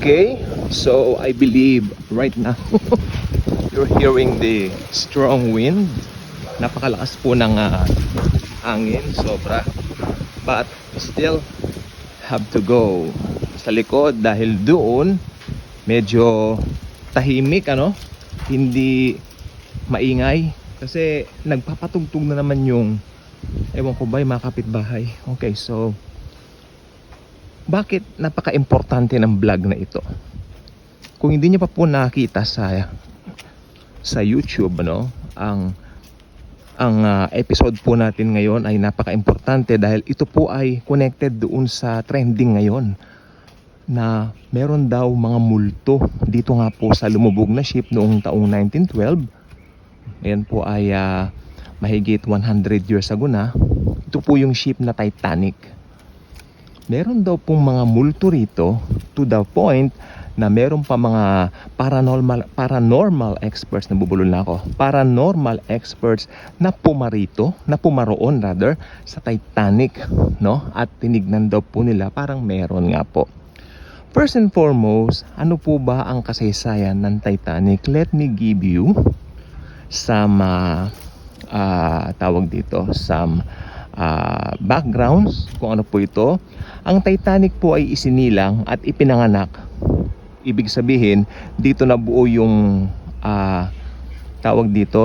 Okay, so I believe right now you're hearing the strong wind. Napakalakas po ng hangin, sobra. But still have to go sa likod dahil doon medyo tahimik, hindi maingay kasi nagpapatugtog na naman yung ewan ko ba yung mga kapitbahay. Okay, so bakit napaka-importante ng vlog na ito? Kung hindi niyo pa po nakita sa YouTube, ang episode po natin ngayon ay napaka-importante dahil ito po ay connected doon sa trending ngayon na meron daw mga multo dito nga po sa lumubog na ship noong taong 1912. Ayan po ay mahigit 100 years ago na. Ito po yung ship na Titanic. Meron daw pong mga multo rito to the point na meron pa mga paranormal experts, nabubulol na ako, paranormal experts na pumaroon sa Titanic, at tinignan daw po nila parang meron nga po. First and foremost, ano po ba ang kasaysayan ng Titanic? Let me give you some backgrounds kung ano po ito. Ang Titanic po ay isinilang at ipinanganak. Ibig sabihin, dito nabuo yung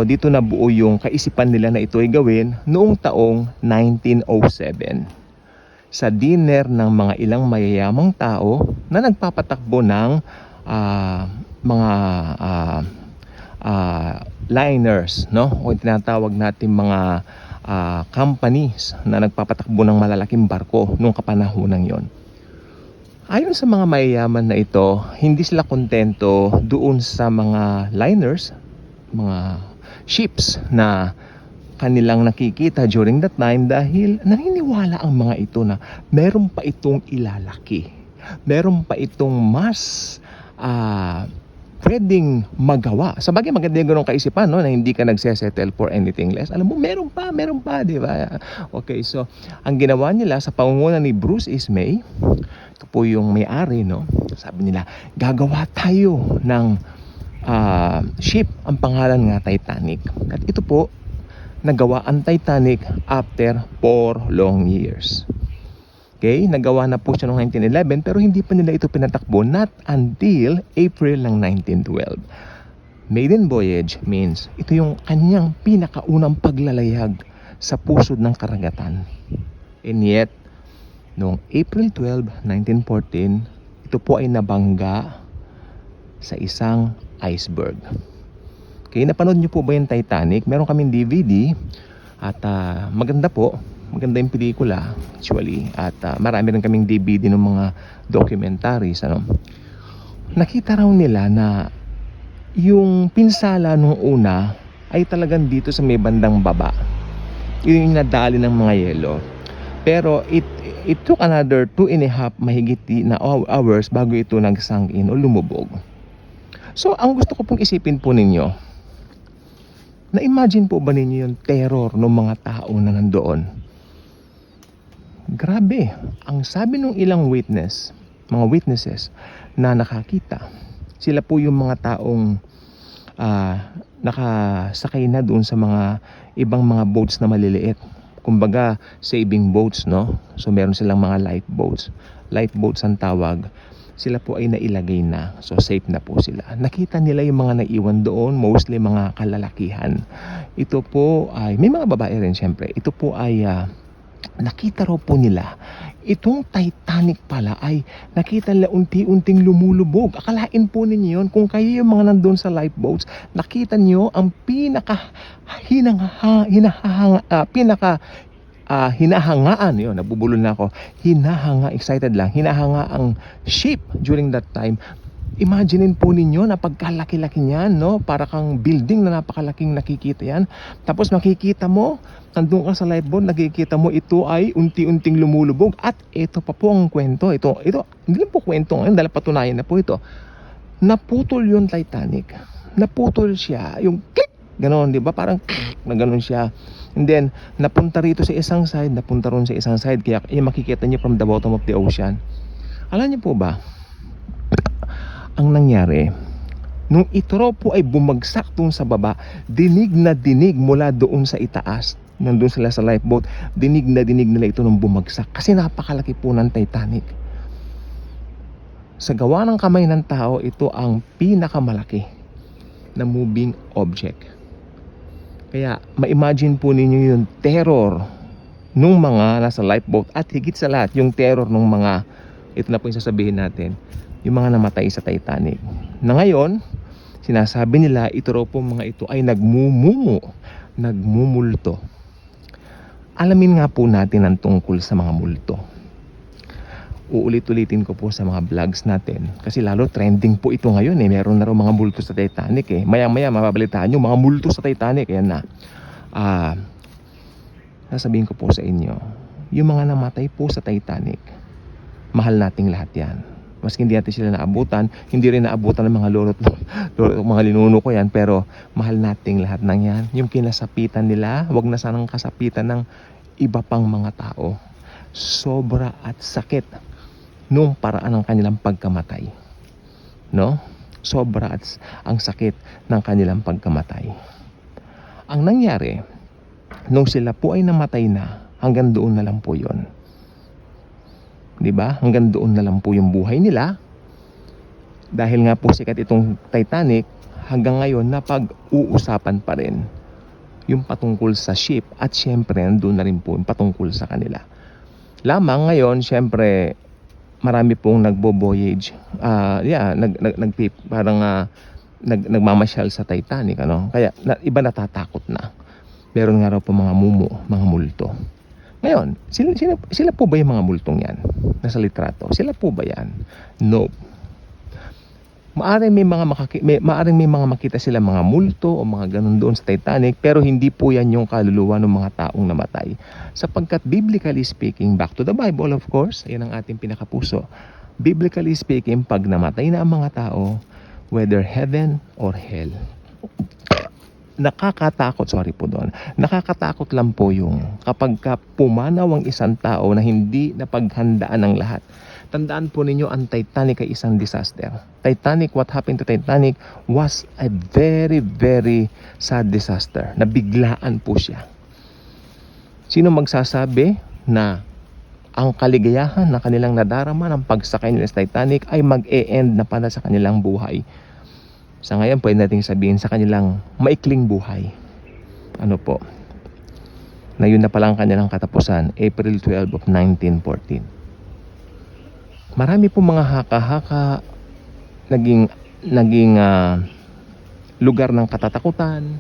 dito nabuo yung kaisipan nila na ito ay gawin noong taong 1907 sa dinner ng mga ilang mayayamang tao na nagpapatakbo ng mga liners, o tinatawag natin mga companies na nagpapatakbo ng malalaking barko nung kapanahunan yon. Ayon sa mga mayayaman na ito, hindi sila kontento doon sa mga liners, mga ships na kanilang nakikita during that time dahil naniniwala ang mga ito na meron pa itong ilalaki. Meron pa itong mas pwedeng magawa. Sabagay maganda yung ganong kaisipan, na hindi ka nagsesettle for anything less. Alam mo, meron pa, di ba? Okay, so ang ginawa nila sa pangunguna ni Bruce Ismay, ito po yung may-ari, sabi nila, gagawa tayo ng ship, ang pangalan nga Titanic. At ito po, nagawa ang Titanic after 4 long years. Okay, nagawa na po siya noong 1911 pero hindi pa nila ito pinatakbo not until April ng 1912. Maiden voyage means ito yung kanyang pinakaunang paglalayag sa pusod ng karagatan. And yet, noong April 12, 1914, ito po ay nabangga sa isang iceberg. Okay, napanood niyo po ba yung Titanic? Meron kaming DVD at maganda yung pelikula actually, at marami rin kaming DVD ng mga documentaries. Nakita raw nila na yung pinsala nung una ay talagang dito sa may bandang baba, yun yung nadali ng mga yelo, pero it took another 2.5 mahigit na hours bago ito nagsunk in o lumubog. So ang gusto ko pong isipin po ninyo, na-imagine po ba ninyo yung terror ng mga tao na nandoon? Grabe, ang sabi ng ilang mga witnesses na nakakita, sila po yung mga taong nakasakay na doon sa mga ibang mga boats na maliliit. Kumbaga, saving boats, So meron silang mga lifeboats ang tawag. Sila po ay nailagay na, so safe na po sila. Nakita nila yung mga naiwan doon, mostly mga kalalakihan. Ito po ay, may mga babae rin syempre. Ito po ay nakita raw po nila itong Titanic pala ay nakita nila unti-unting lumulubog. Akalain po ninyo yun, kung kayo yung mga nandun sa lifeboats, nakita nyo ang hinahangaan, yun, nabubulol na ako, excited lang, hinahanga ang ship during that time. Imaginein po ninyo na pagkalaki-laki niyan, para kang building na napakalaking nakikita yan. Tapos makikita mo, nandun ka sa lifeboat, nakikita mo ito ay unti-unting lumulubog. At ito pa po ang kwento. Ito hindi lang po kwento ngayon dahil patunayan na po ito. Naputol yung Titanic. Naputol siya. Yung click! Ganon, di ba? Parang na ganon siya. And then, napunta rito sa isang side, napunta ron sa isang side. Kaya makikita niyo from the bottom of the ocean. Alam niyo po ba, Ang nangyari, nung ito raw po ay bumagsak doon sa baba, dinig na dinig mula doon sa itaas. Nandun sila sa lifeboat, dinig na dinig nila ito nung bumagsak. Kasi napakalaki po ng Titanic. Sa gawa ng kamay ng tao, ito ang pinakamalaki na moving object. Kaya ma-imagine po ninyo yung terror nung mga nasa lifeboat at higit sa lahat yung terror nung mga, ito na po yung sasabihin natin, yung mga namatay sa Titanic. Na ngayon, sinasabi nila ito raw po mga ito ay nagmumulto. Alamin nga po natin ang tungkol sa mga multo. Uulit-ulitin ko po sa mga vlogs natin kasi lalo trending po ito ngayon meron na raw mga multo sa Titanic maya-maya mababalitaan nyo mga multo sa Titanic. Ayan na. Sasabihin ko po sa inyo, yung mga namatay po sa Titanic, mahal nating lahat yan. Maski hindi natin sila naabutan, hindi rin naabutan ng mga lolo't mga linuno ko yan, pero mahal nating lahat ng yan. Yung kinasapitan nila, wag na sanang kasapitan ng iba pang mga tao. Sobra at sakit nung paraan ng kanilang pagkamatay. No? Sobra at ang sakit ng kanilang pagkamatay. Ang nangyari, nung sila po ay namatay na, hanggang doon na lang po yun. Diba? Hanggang doon na lang po yung buhay nila. Dahil nga po sikat itong Titanic, hanggang ngayon napag-uusapan pa rin yung patungkol sa ship at syempre nandun na rin po yung patungkol sa kanila. Lamang ngayon, syempre marami pong nagbo-voyage, nagmamasyal sa Titanic, ano? Kaya iba natatakot na. Meron nga raw po mga mga multo. Ngayon, sila po ba yung mga multong yan? Nasa litrato. Sila po ba yan? No. Maaring may mga makita sila mga multo o mga ganun doon sa Titanic, pero hindi po yan yung kaluluwa ng mga taong namatay. Sapagkat biblically speaking, back to the Bible of course, yan ang ating pinakapuso. Biblically speaking, pag namatay na ang mga tao, whether heaven or hell, nakakatakot lang po yung kapag pumanaw ang isang tao na hindi napaghandaan ng lahat. Tandaan po ninyo, ang Titanic ay isang disaster. What happened to Titanic was a very, very sad disaster. Nabiglaan po siya. Sino magsasabi na ang kaligayahan na kanilang nadarama ng pagsakay nila sa Titanic ay mag-e-end na pala sa kanilang buhay? Sa ngayon, pwede natin sabihin sa kanilang maikling buhay. Ano po? Na yun na palang kanilang katapusan, April 12 of 1914. Marami po mga haka-haka naging lugar ng katatakutan.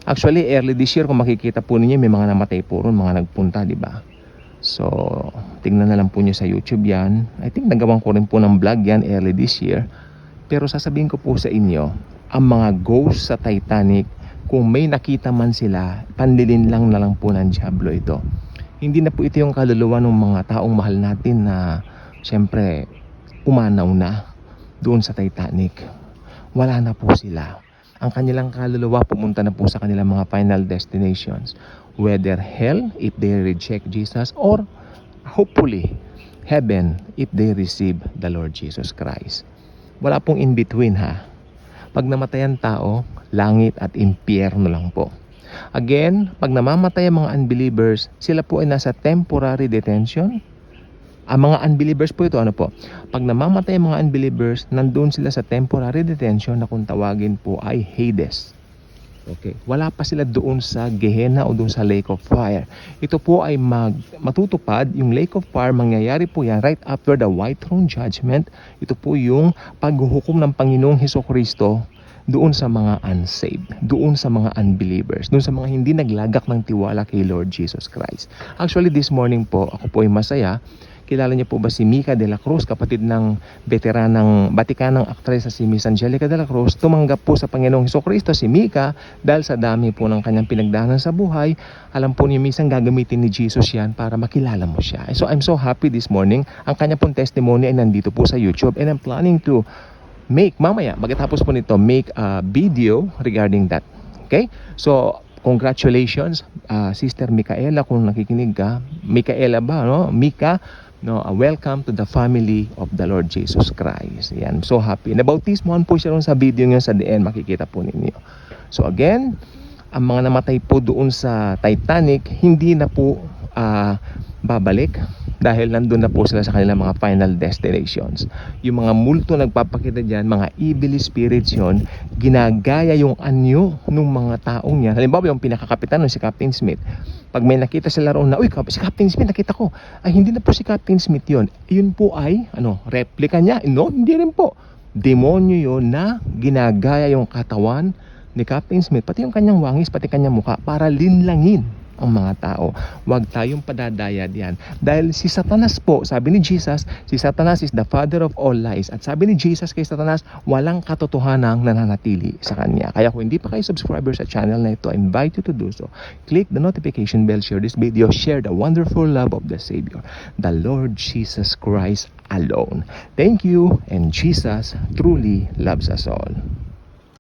Actually, early this year, kung makikita po ninyo, may mga namatay po ron, mga nagpunta, di ba? So, tingnan na lang po nyo sa YouTube yan. I think nagawan ko rin po ng vlog yan early this year. Pero sasabihin ko po sa inyo, ang mga ghost sa Titanic, kung may nakita man sila, pandilin lang na lang po ng Diablo ito. Hindi na po ito yung kaluluwa ng mga taong mahal natin na siyempre umanaw na doon sa Titanic. Wala na po sila. Ang kanilang kaluluwa pumunta na po sa kanilang mga final destinations. Whether hell, if they reject Jesus, or hopefully heaven, if they receive the Lord Jesus Christ. Wala pong in between ha. Pag namatay ang tao, langit at impyerno lang po. Again, pag namamatay ang mga unbelievers, sila po ay nasa temporary detention. Ang mga unbelievers po ito, ano po? Pag namamatay ang mga unbelievers, nandun sila sa temporary detention na kung tawagin po ay Hades. Okay. Wala pa sila doon sa Gehenna o doon sa Lake of Fire. Ito po ay matutupad, yung Lake of Fire, mangyayari po yan right after the White Throne Judgment. Ito po yung paghuhukom ng Panginoong Hesukristo doon sa mga unsaved, doon sa mga unbelievers, doon sa mga hindi naglagak ng tiwala kay Lord Jesus Christ. Actually, this morning po, ako po ay masaya. Kilala niyo po ba si Mika de la Cruz, kapatid ng veteranang Vaticanang aktres sa si Miss Angelica de la Cruz? Tumanggap po sa Panginoong Hesukristo si Mika dahil sa dami po ng kanyang pinagdaanan sa buhay. Alam po niyo minsan gagamitin ni Jesus yan para makilala mo siya. So I'm so happy this morning. Ang kanya pong testimony ay nandito po sa YouTube and I'm planning to mamaya, pagkatapos po nito, make a video regarding that. Okay? So, congratulations, Sister Micaela, kung nakikinig ka. Micaela ba, no? Mika, No, welcome to the family of the Lord Jesus Christ. Yan, so happy. Nabautismohan po siya ron sa video niyo sa DN, makikita po ninyo. So again, ang mga namatay po doon sa Titanic, hindi na po babalik dahil nandun na po sila sa kanilang mga final destinations. Yung mga multo nagpapakita dyan, mga evil spirits yon, ginagaya yung anyo ng mga taong yan. Halimbawa yung pinakakapitan nun, si Captain Smith, pag may nakita sila roon na, uy, si Captain Smith nakita ko, ay hindi na po si Captain Smith yon, yun po ay replika niya. No, hindi rin po, demonyo yon na ginagaya yung katawan ni Captain Smith, pati yung kanyang wangis, pati kanyang mukha, para linlangin ang mga tao. Huwag tayong padadaya diyan. Dahil si Satanas po, sabi ni Jesus, si Satanas is the father of all lies. At sabi ni Jesus kay Satanas, walang katotohanang nananatili sa kanya. Kaya kung hindi pa kayo subscriber sa channel na ito, I invite you to do so. Click the notification bell, share this video, share the wonderful love of the Savior, the Lord Jesus Christ alone. Thank you, and Jesus truly loves us all.